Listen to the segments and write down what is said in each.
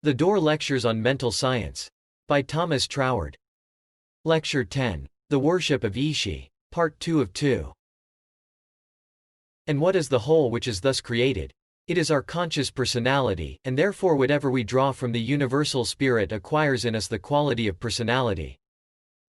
The Dore Lectures on Mental Science. By Thomas Troward. Lecture 10. The Worship of Ishi. Part 2 of 2. And what is the whole which is thus created? It is our conscious personality, and therefore whatever we draw from the universal spirit acquires in us the quality of personality.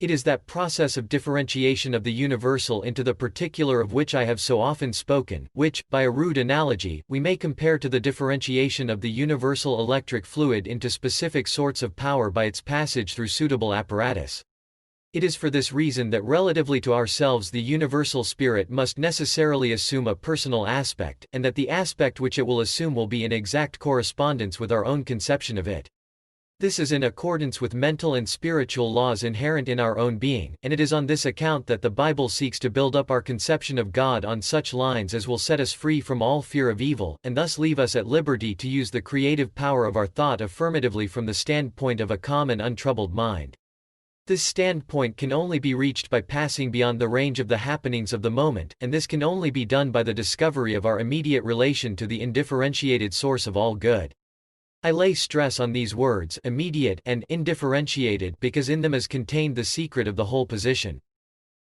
It is that process of differentiation of the universal into the particular of which I have so often spoken, which, by a rude analogy, we may compare to the differentiation of the universal electric fluid into specific sorts of power by its passage through suitable apparatus. It is for this reason that relatively to ourselves the universal spirit must necessarily assume a personal aspect, and that the aspect which it will assume will be in exact correspondence with our own conception of it. This is in accordance with mental and spiritual laws inherent in our own being, and it is on this account that the Bible seeks to build up our conception of God on such lines as will set us free from all fear of evil, and thus leave us at liberty to use the creative power of our thought affirmatively from the standpoint of a calm and untroubled mind. This standpoint can only be reached by passing beyond the range of the happenings of the moment, and this can only be done by the discovery of our immediate relation to the undifferentiated source of all good. I lay stress on these words, immediate and undifferentiated, because in them is contained the secret of the whole position.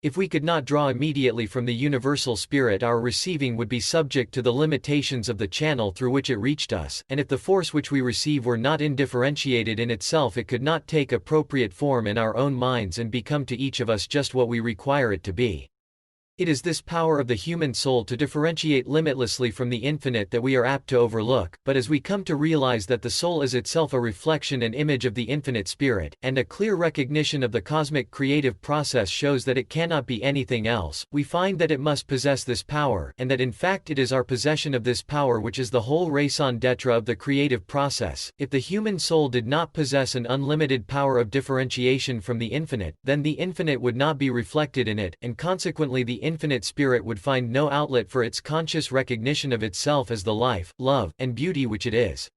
If we could not draw immediately from the universal spirit, our receiving would be subject to the limitations of the channel through which it reached us, and if the force which we receive were not undifferentiated in itself, it could not take appropriate form in our own minds and become to each of us just what we require it to be. It is this power of the human soul to differentiate limitlessly from the infinite that we are apt to overlook, but as we come to realize that the soul is itself a reflection and image of the infinite spirit, and a clear recognition of the cosmic creative process shows that it cannot be anything else, we find that it must possess this power, and that in fact it is our possession of this power which is the whole raison d'etre of the creative process. If the human soul did not possess an unlimited power of differentiation from the infinite, then the infinite would not be reflected in it, and consequently the infinite spirit would find no outlet for its conscious recognition of itself as the life, love, and beauty which it is.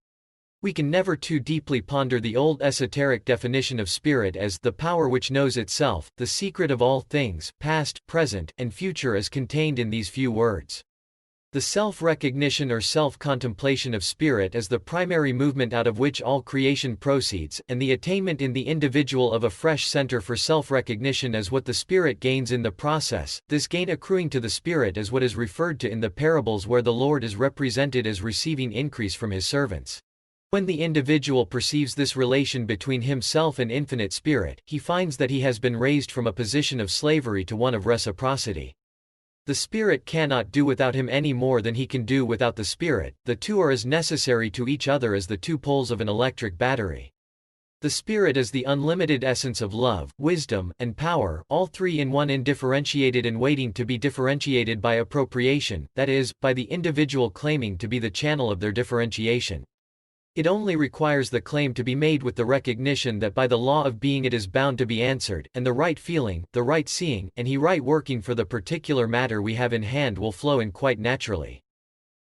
We can never too deeply ponder the old esoteric definition of spirit as the power which knows itself, the secret of all things, past, present, and future, as contained in these few words. The self-recognition or self-contemplation of spirit as the primary movement out of which all creation proceeds, and the attainment in the individual of a fresh center for self-recognition as what the spirit gains in the process, this gain accruing to the spirit as what is referred to in the parables where the Lord is represented as receiving increase from his servants. When the individual perceives this relation between himself and infinite spirit, he finds that he has been raised from a position of slavery to one of reciprocity. The spirit cannot do without him any more than he can do without the spirit. The two are as necessary to each other as the two poles of an electric battery. The spirit is the unlimited essence of love, wisdom, and power, all three in one, undifferentiated and waiting to be differentiated by appropriation, that is, by the individual claiming to be the channel of their differentiation. It only requires the claim to be made with the recognition that by the law of being it is bound to be answered, and the right feeling, the right seeing, and he right working for the particular matter we have in hand will flow in quite naturally.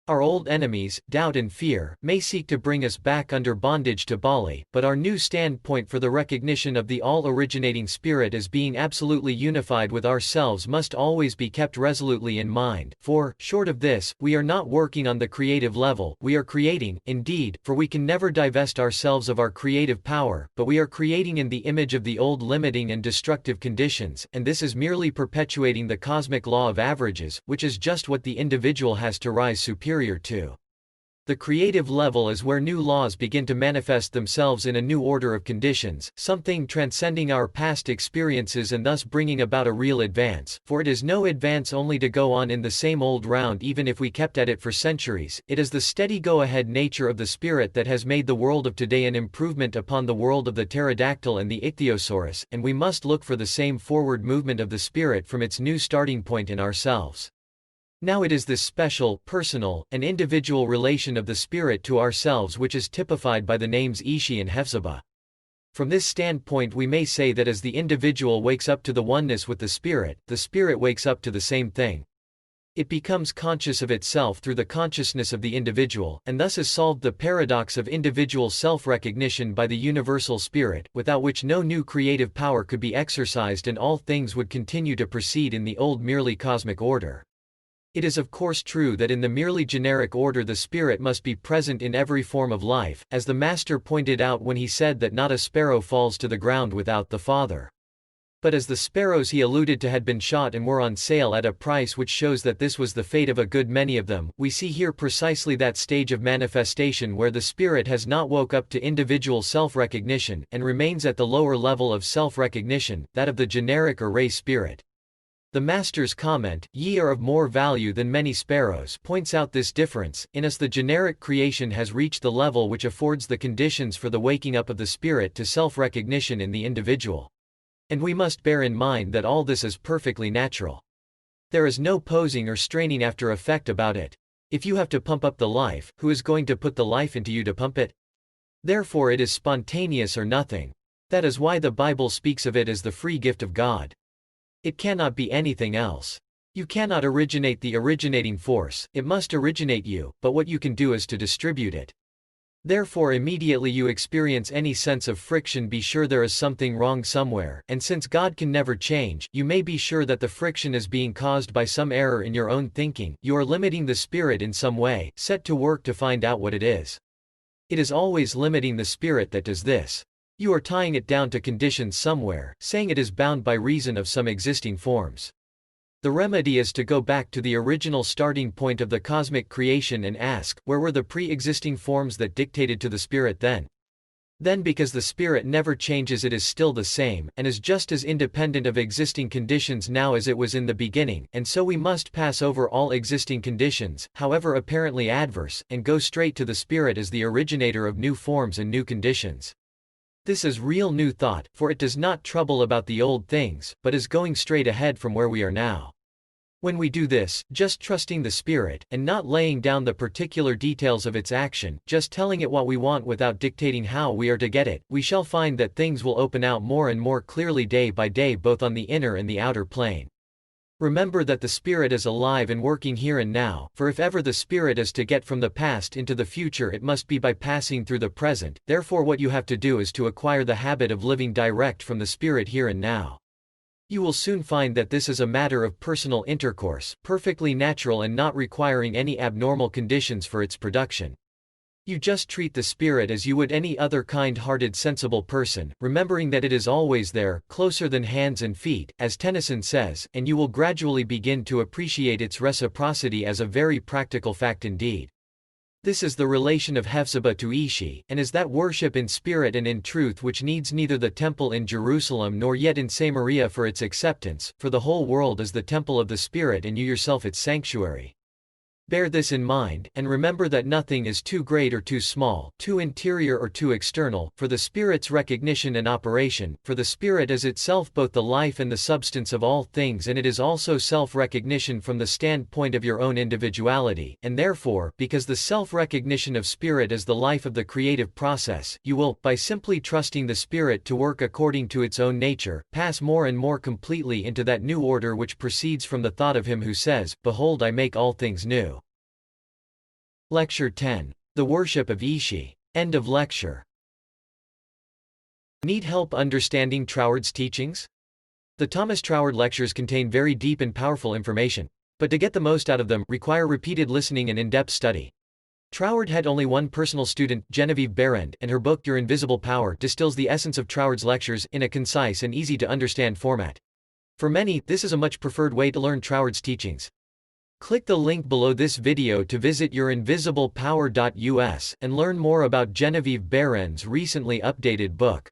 Our old enemies, doubt and fear, may seek to bring us back under bondage to Bali, but our new standpoint for the recognition of the all-originating spirit as being absolutely unified with ourselves must always be kept resolutely in mind, for, short of this, we are not working on the creative level, we are creating, indeed, for we can never divest ourselves of our creative power, but we are creating in the image of the old limiting and destructive conditions, and this is merely perpetuating the cosmic law of averages, which is just what the individual has to rise superior to. The creative level is where new laws begin to manifest themselves in a new order of conditions, something transcending our past experiences and thus bringing about a real advance, for it is no advance only to go on in the same old round even if we kept at it for centuries. It is the steady go-ahead nature of the spirit that has made the world of today an improvement upon the world of the pterodactyl and the ichthyosaurus, and we must look for the same forward movement of the spirit from its new starting point in ourselves. Now it is this special, personal, and individual relation of the spirit to ourselves which is typified by the names Ishi and Hephzibah. From this standpoint we may say that as the individual wakes up to the oneness with the spirit wakes up to the same thing. It becomes conscious of itself through the consciousness of the individual, and thus has solved the paradox of individual self-recognition by the universal spirit, without which no new creative power could be exercised and all things would continue to proceed in the old merely cosmic order. It is of course true that in the merely generic order the spirit must be present in every form of life, as the Master pointed out when he said that not a sparrow falls to the ground without the Father. But as the sparrows he alluded to had been shot and were on sale at a price which shows that this was the fate of a good many of them, we see here precisely that stage of manifestation where the spirit has not woke up to individual self-recognition, and remains at the lower level of self-recognition, that of the generic or ray spirit. The Master's comment, "Ye are of more value than many sparrows," points out this difference. In us the generic creation has reached the level which affords the conditions for the waking up of the spirit to self-recognition in the individual. And we must bear in mind that all this is perfectly natural. There is no posing or straining after effect about it. If you have to pump up the life, who is going to put the life into you to pump it? Therefore it is spontaneous or nothing. That is why the Bible speaks of it as the free gift of God. It cannot be anything else. You cannot originate the originating force, it must originate you, but what you can do is to distribute it. Therefore immediately you experience any sense of friction, be sure there is something wrong somewhere, and since God can never change, you may be sure that the friction is being caused by some error in your own thinking. You are limiting the spirit in some way, set to work to find out what it is. It is always limiting the spirit that does this. You are tying it down to conditions somewhere, saying it is bound by reason of some existing forms. The remedy is to go back to the original starting point of the cosmic creation and ask, where were the pre-existing forms that dictated to the spirit then? Then because the spirit never changes, it is still the same, and is just as independent of existing conditions now as it was in the beginning, and so we must pass over all existing conditions, however apparently adverse, and go straight to the spirit as the originator of new forms and new conditions. This is real new thought, for it does not trouble about the old things, but is going straight ahead from where we are now. When we do this, just trusting the spirit, and not laying down the particular details of its action, just telling it what we want without dictating how we are to get it, we shall find that things will open out more and more clearly day by day, both on the inner and the outer plane. Remember that the spirit is alive and working here and now, for if ever the spirit is to get from the past into the future, it must be by passing through the present. Therefore what you have to do is to acquire the habit of living direct from the spirit here and now. You will soon find that this is a matter of personal intercourse, perfectly natural and not requiring any abnormal conditions for its production. You just treat the spirit as you would any other kind-hearted sensible person, remembering that it is always there, closer than hands and feet, as Tennyson says, and you will gradually begin to appreciate its reciprocity as a very practical fact indeed. This is the relation of Hephzibah to Ishi, and is that worship in spirit and in truth which needs neither the temple in Jerusalem nor yet in Samaria for its acceptance, for the whole world is the temple of the spirit and you yourself its sanctuary. Bear this in mind, and remember that nothing is too great or too small, too interior or too external, for the Spirit's recognition and operation, for the Spirit is itself both the life and the substance of all things, and it is also self-recognition from the standpoint of your own individuality, and therefore, because the self-recognition of Spirit is the life of the creative process, you will, by simply trusting the Spirit to work according to its own nature, pass more and more completely into that new order which proceeds from the thought of Him who says, "Behold, I make all things new." Lecture 10. The Worship of Ishi. End of lecture. Need help understanding Troward's teachings? The Thomas Troward lectures contain very deep and powerful information, but to get the most out of them, require repeated listening and in-depth study. Troward had only one personal student, Genevieve Behrend, and her book, Your Invisible Power, distills the essence of Troward's lectures in a concise and easy-to-understand format. For many, this is a much preferred way to learn Troward's teachings. Click the link below this video to visit yourinvisiblepower.us and learn more about Genevieve Behrend's recently updated book.